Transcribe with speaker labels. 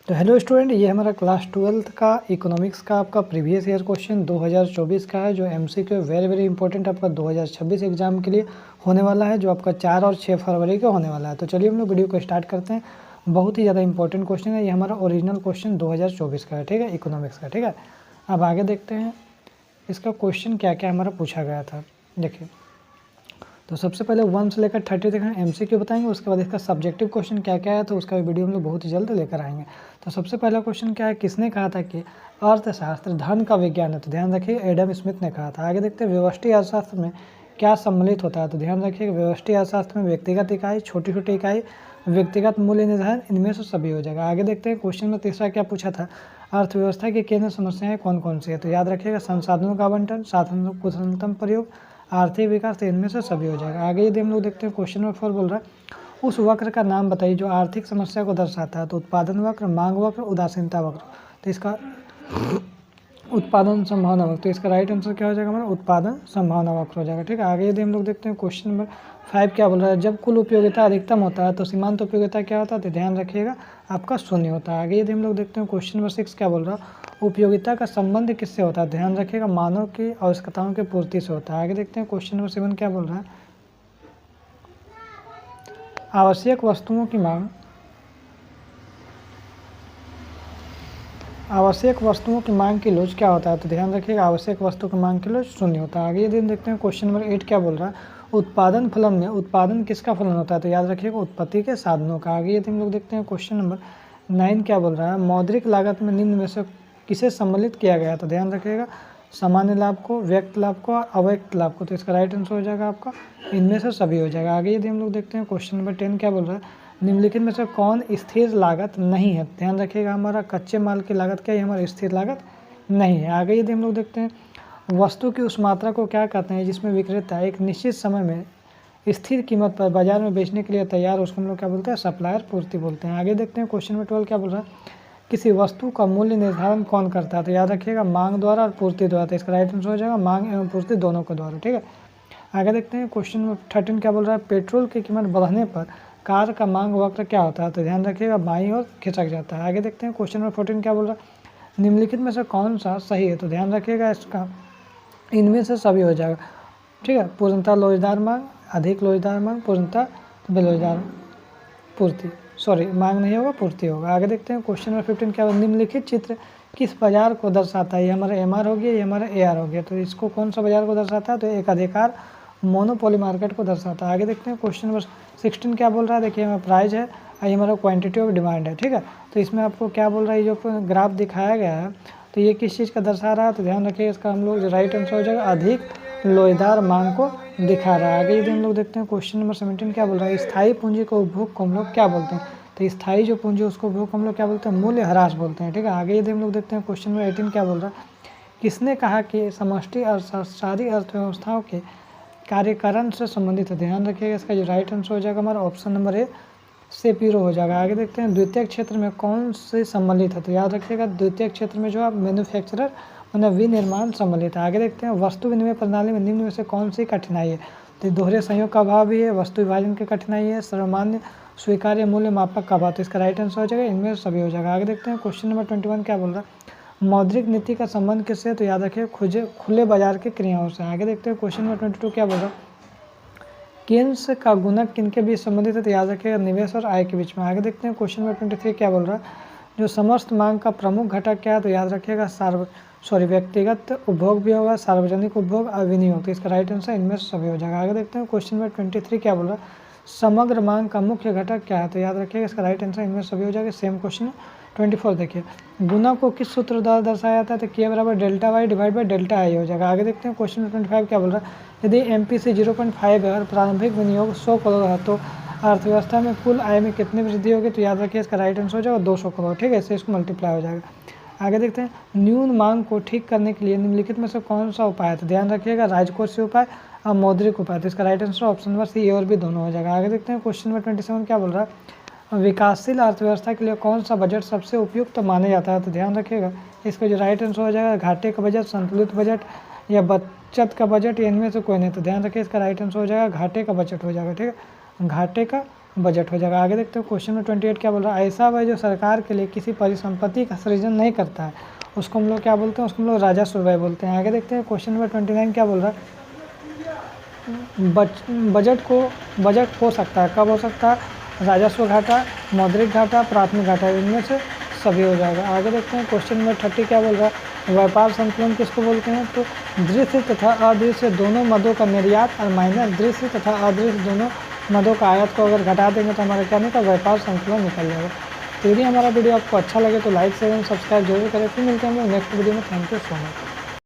Speaker 1: तो hello student, ये हमारा क्लास 12th का इकोनॉमिक्स का आपका प्रीवियस ईयर क्वेश्चन 2024 का है, जो एमसीक्यू वेरी वेरी इंपॉर्टेंट आपका 2026 एग्जाम के लिए होने वाला है, जो आपका 4 और 6 फरवरी को होने वाला है। तो चलिए हम लोग वीडियो को स्टार्ट करते हैं। बहुत ही ज़्यादा इंपॉर्टेंट क्वेश्चन है, ये हमारा ओरिजिनल क्वेश्चन 2024 का है, ठीक है, इकोनॉमिक्स का, ठीक है। अब आगे देखते हैं इसका क्वेश्चन क्या क्या हमारा पूछा गया था। देखिए, तो सबसे पहले 1 से लेकर 30 तक हम एमसीक्यू बताएंगे, उसके बाद इसका सब्जेक्टिव क्वेश्चन क्या क्या है, तो उसका वीडियो हम लोग बहुत ही जल्द लेकर आएंगे। तो सबसे पहला क्वेश्चन क्या है, किसने कहा था कि अर्थशास्त्र धन का विज्ञान है, तो ध्यान रखिए एडम स्मिथ ने कहा था। आगे देखते हैं व्यष्टि अर्थशास्त्र में क्या सम्मिलित होता है, तो ध्यान रखिए व्यष्टि अर्थशास्त्र में व्यक्तिगत इकाई, छोटी छोटी इकाई, व्यक्तिगत मूल्य निर्धारण, इनमें से सभी हो जाएगा। आगे देखते हैं क्वेश्चन में तीसरा क्या पूछा था, अर्थव्यवस्था की केंद्र समस्याएं कौन कौन सी है, तो याद रखिएगा संसाधनों का आवंटन, साधनों का कुशलतम प्रयोग, आर्थिक विकास, तो इनमें से सभी हो जाएगा। आगे यदि हम लोग देखते हैं क्वेश्चन नंबर 4 बोल रहा है उस वक्र का नाम बताइए जो आर्थिक समस्या को दर्शाता है, तो उत्पादन वक्र, मांग वक्र, उदासीनता वक्र, तो इसका उत्पादन संभावना वक्र, तो इसका राइट आंसर क्या हो जाएगा हमारा उत्पादन संभावना वक्र हो जाएगा, ठीक है। आगे यदि हम लोग देखते हैं क्वेश्चन नंबर 5 क्या बोल रहा है, जब कुल उपयोगिता अधिकतम होता है तो सीमांत उपयोगिता क्या होता है, तो ध्यान रखिएगा आपका शून्य होता है। आगे यदि हम लोग देखते हैं क्वेश्चन नंबर 6 क्या बोल रहा है, उपयोगिता का संबंध किससे होता है, ध्यान रखिएगा मानव की आवश्यकताओं की पूर्ति से होता है। आगे देखते हैं क्वेश्चन नंबर 7 क्या बोल रहा है, आवश्यक वस्तुओं की मांग, आवश्यक वस्तुओं की मांग की लोच क्या होता है, तो ध्यान रखिएगा आवश्यक वस्तु की मांग की लोच शून्य होता है। आगे यदि हम देखते हैं क्वेश्चन नंबर 8 क्या बोल रहा है, उत्पादन फलन में उत्पादन किसका फलन होता है, तो याद रखिएगा उत्पत्ति के साधनों का। आगे यदि हम लोग देखते हैं क्वेश्चन नंबर 9 क्या बोल रहा है, मौद्रिक लागत में निम्न में से किसे सम्मिलित किया गया, तो ध्यान रखिएगा सामान्य लाभ को, व्यक्त लाभ को, अव्यक्त लाभ को, तो इसका राइट आंसर हो जाएगा आपका इनमें से सभी हो जाएगा। आगे यदि हम लोग देखते हैं क्वेश्चन नंबर 10 क्या बोल रहा है, निम्नलिखित में से कौन स्थिर लागत नहीं है, ध्यान रखिएगा हमारा कच्चे माल की लागत क्या है, हमारी स्थिर लागत नहीं है। आगे यदि हम लोग देखते हैं वस्तु की उस मात्रा को क्या कहते हैं जिसमें विक्रेता एक निश्चित समय में स्थिर कीमत पर बाजार में बेचने के लिए तैयार, उसको हम लोग क्या बोलते हैं, सप्लायर पूर्ति बोलते हैं। आगे देखते हैं क्वेश्चन नंबर 12 क्या बोल रहा है, किसी वस्तु का मूल्य निर्धारण कौन करता है, तो याद रखिएगा मांग द्वारा और पूर्ति द्वारा, तो इसका राइट आंसर हो जाएगा मांग एवं पूर्ति दोनों के द्वारा, ठीक है। आगे देखते हैं क्वेश्चन नंबर 13 क्या बोल रहा है, पेट्रोल की कीमत बढ़ने पर कार का मांग वक्र क्या होता है, तो ध्यान रखिएगा बाईं ओर खिसक जाता है। आगे देखते हैं क्वेश्चन नंबर 14 क्या बोल रहा है, निम्नलिखित में से कौन सा सही है, तो ध्यान रखिएगा इसका इनमें से सभी हो जाएगा, ठीक है। पूर्णतः लोचदार मांग, अधिक लोचदार मांग, पूर्णतः बेलोचदार पूर्ति, सॉरी मांग नहीं होगा पूर्ति होगा। आगे देखते हैं क्वेश्चन नंबर 15 क्या होगा, निम्नलिखित चित्र किस बाजार को दर्शाता है, ये हमारा एमआर हो गया, ये हमारा एआर हो गया, तो इसको कौन सा बाजार को दर्शाता है, तो एक अधिकार मोनोपोली मार्केट को दर्शाता है। आगे देखते हैं क्वेश्चन नंबर 16 क्या बोल रहा है, देखिए हमारा प्राइस है और ये हमारा क्वांटिटी ऑफ डिमांड है, ठीक है। तो इसमें आपको क्या बोल रहा है, जो ग्राफ दिखाया गया है तो ये किस चीज़ का दर्शा रहा है, तो ध्यान रखिए इसका हम लोग जो राइट आंसर हो जाएगा अधिक लोचदार मांग को दिखा रहा है। आगे यदि हम लोग देखते हैं क्वेश्चन नंबर 17 क्या बोल रहा है, स्थायी पूंजी को उपभोग को हम लोग क्या बोलते हैं, तो स्थायी जो पूंजी उसको उपभोग को हम लोग क्या बोलते हैं, मूल्य ह्रास बोलते हैं, ठीक है। आगे यदि हम लोग देखते हैं क्वेश्चन नंबर 18 क्या बोल रहा है, किसने कहा कि समष्टि सारी अर्थव्यवस्थाओं के कार्यकरण से संबंधित है, ध्यान रखिएगा इसका जो राइट आंसर हो जाएगा हमारा ऑप्शन नंबर ए से पीरो हो जाएगा। आगे देखते हैं द्वितीय क्षेत्र में कौन से सम्मिलित है, तो याद रखिएगा द्वितीय क्षेत्र में जो है मैन्युफैक्चरर मतलब विनिर्माण सम्मिलित है। आगे देखते हैं वस्तु विनिमय प्रणाली में निम्न में से कौन सी कठिनाई है, तो दोहरे संयोग का अभाव भी है, वस्तु विभाजन की कठिनाई है, सर्वमान्य स्वीकार्य मूल्य मापक का अभाव, तो इसका राइट आंसर हो जाएगा इनमें सभी हो जाएगा। आगे देखते हैं क्वेश्चन नंबर 21 क्या बोल रहा है, मौद्रिक नीति का संबंध किससे है, तो याद रखिए खुले बाजार की क्रियाओं से। आगे देखते हैं क्वेश्चन नंबर 22 क्या बोल रहा है, केंद्र का गुणक किनके बीच संबंधित है, तो याद रखिएगा निवेश और आय के बीच में। आगे देखते हैं क्वेश्चन नंबर 23 क्या बोल रहा है, जो समस्त मांग का प्रमुख घटक क्या है, तो याद रखिएगा व्यक्तिगत उपभोग भी होगा, सार्वजनिक उपभोग और विनियोग, तो इसका राइट आंसर इनमें से सभी हो जाएगा। आगे देखते हैं क्वेश्चन नंबर 23 क्या बोल रहा है, समग्र मांग का मुख्य घटक क्या है, तो याद रखिएगा इसका राइट आंसर इनमें सभी हो जाएगा। सेम क्वेश्चन 24 देखिए गुना को किस सूत्र द्वारा दर्शाया जाता है, तो के बराबर delta Y divide by delta I हो जाएगा। आगे देखते हैं क्वेश्चन नंबर 25 क्या बोल रहा है, यदि MPC 0.5 है और प्रारंभिक विनियोग 100 करोड़ है तो अर्थव्यवस्था में कुल आय में कितनी वृद्धि होगी, तो याद रखिए इसका राइट आंसर हो जाएगा 200 करोड़, ठीक है, इससे इसको मल्टीप्लाई हो जाएगा। आगे देखते हैं न्यून मांग को ठीक करने के लिए निम्नलिखित में से कौन सा उपाय है, तो ध्यान रखिएगा राजकोषीय उपाय और मौद्रिक उपाय, तो इसका right answer option number C और भी दोनों हो जाएगा। आगे देखते हैं क्वेश्चन नंबर 27 क्या बोल रहा है, विकासशील अर्थव्यवस्था के लिए कौन सा बजट सबसे उपयुक्त माना जाता है, तो ध्यान रखिएगा इसका जो राइट आंसर हो जाएगा घाटे का बजट, संतुलित बजट या बचत का बजट, या इनमें से कोई नहीं, तो ध्यान रखिए इसका राइट आंसर हो जाएगा घाटे का बजट हो जाएगा, ठीक है, घाटे का बजट हो जाएगा। आगे देखते हैं क्वेश्चन नंबर 28 क्या बोल रहा है, ऐसा वह जो सरकार के लिए किसी परिसंपत्ति का सृजन नहीं करता है उसको हम लोग क्या बोलते हैं, उसको हम लोग राजस्व व्यय बोलते हैं। आगे देखते हैं क्वेश्चन नंबर 29 क्या बोल रहा है, बजट हो सकता है, कब हो सकता है, राजस्व घाटा, मौद्रिक घाटा, प्राथमिक घाटा, इनमें से सभी हो जाएगा। आगे देखते हैं क्वेश्चन नंबर 30 क्या बोल रहा है, व्यापार संतुलन किसको बोलते हैं, तो दृश्य तथा अदृश्य दोनों मदों का निर्यात और माइनस दृश्य तथा अदृश्य दोनों मदों का आयात को अगर घटा देंगे तो हमारा क्या निकलेगा, व्यापार संतुलन निकल जाएगा। तो यदि हमारा वीडियो आपको अच्छा लगे तो लाइक शेयर एंड सब्सक्राइब जरूर करें। फिर मिलते हैं हम लोग नेक्स्ट वीडियो में। Thank you so much.